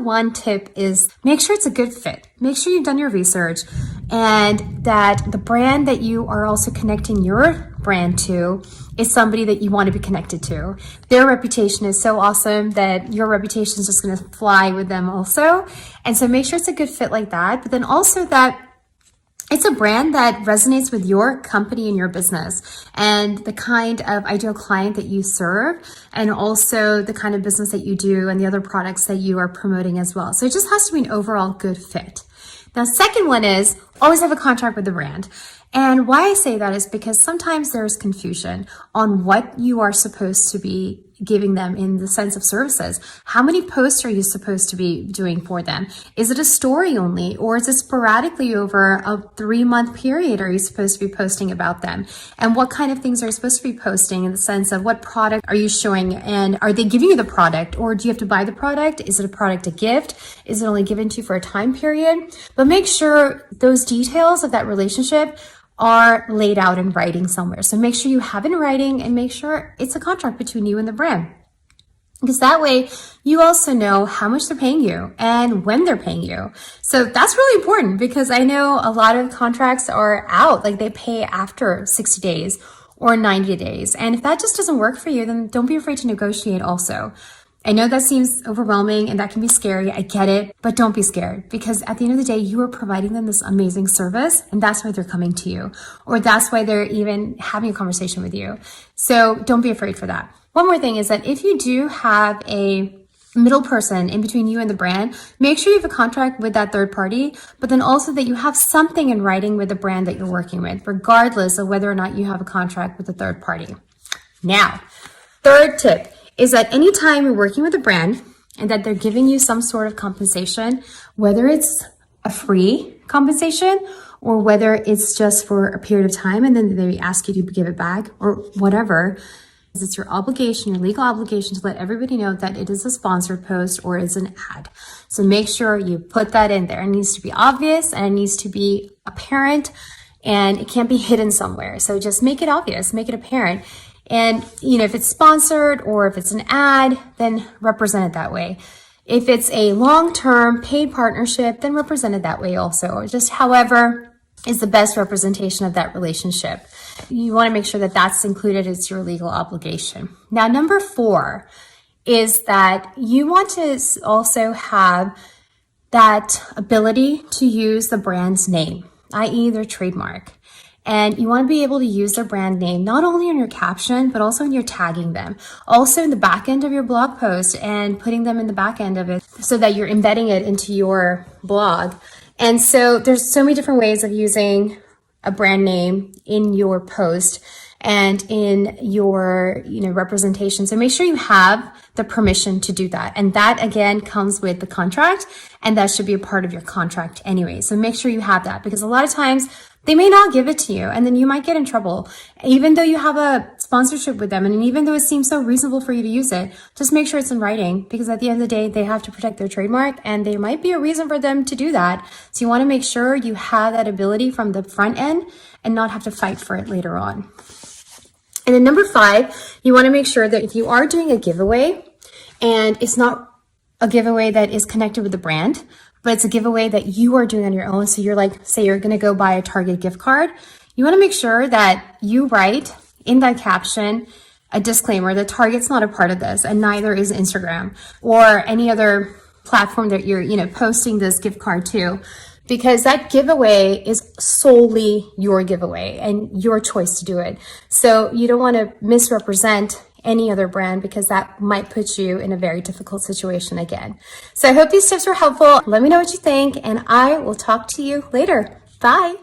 one tip is make sure it's a good fit. Make sure you've done your research and that the brand that you are also connecting your brand to is somebody that you want to be connected to. Their reputation is so awesome that your reputation is just going to fly with them also. And so make sure it's a good fit like that, but then also that it's a brand that resonates with your company and your business and the kind of ideal client that you serve, and also the kind of business that you do and the other products that you are promoting as well. So it just has to be an overall good fit. Now, second one is always have a contract with the brand. And why I say that is because sometimes there's confusion on what you are supposed to be giving them in the sense of services. How many posts are you supposed to be doing for them? Is it a story only, or is it sporadically over a 3-month period are you supposed to be posting about them? And what kind of things are you supposed to be posting in the sense of what product are you showing, and are they giving you the product, or do you have to buy the product? Is it a product a gift? Is it only given to you for a time period? But make sure those details of that relationship are laid out in writing somewhere. So make sure you have it in writing and make sure it's a contract between you and the brand. Because that way you also know how much they're paying you and when they're paying you. So that's really important, because I know a lot of contracts are out, like they pay after 60 days or 90 days. And if that just doesn't work for you, then don't be afraid to negotiate also. I know that seems overwhelming and that can be scary. I get it, but don't be scared, because at the end of the day, you are providing them this amazing service, and that's why they're coming to you, or that's why they're even having a conversation with you. So don't be afraid for that. One more thing is that if you do have a middle person in between you and the brand, make sure you have a contract with that third party, but then also that you have something in writing with the brand that you're working with, regardless of whether or not you have a contract with the third party. Now, third tip is that anytime you're working with a brand and that they're giving you some sort of compensation, whether it's a free compensation or whether it's just for a period of time and then they ask you to give it back or whatever, it's your obligation, your legal obligation, to let everybody know that it is a sponsored post or it's an ad. So make sure you put that in there. It needs to be obvious and it needs to be apparent, and it can't be hidden somewhere. So just make it obvious, make it apparent. And, if it's sponsored or if it's an ad, then represent it that way. If it's a long-term paid partnership, then represent it that way also. Just however is the best representation of that relationship. You want to make sure that that's included as your legal obligation. Now, number 4 is that you want to also have that ability to use the brand's name, i.e. their trademark. And you want to be able to use their brand name, not only in your caption, but also when you're tagging them. Also in the back end of your blog post and putting them in the back end of it so that you're embedding it into your blog. And so there's so many different ways of using a brand name in your post and in your, representation. So make sure you have the permission to do that. And that again comes with the contract, and that should be a part of your contract anyway. So make sure you have that, because a lot of times they may not give it to you and then you might get in trouble. Even though you have a sponsorship with them and even though it seems so reasonable for you to use it, just make sure it's in writing, because at the end of the day, they have to protect their trademark and there might be a reason for them to do that. So you want to make sure you have that ability from the front end and not have to fight for it later on. And then number 5, you want to make sure that if you are doing a giveaway and it's not a giveaway that is connected with the brand, but it's a giveaway that you are doing on your own. So you're like, say you're going to go buy a Target gift card. You want to make sure that you write in that caption a disclaimer that Target's not a part of this, and neither is Instagram or any other platform that you're, posting this gift card to, because that giveaway is solely your giveaway and your choice to do it. So you don't want to misrepresent any other brand, because that might put you in a very difficult situation again. So I hope these tips were helpful. Let me know what you think, and I will talk to you later. Bye.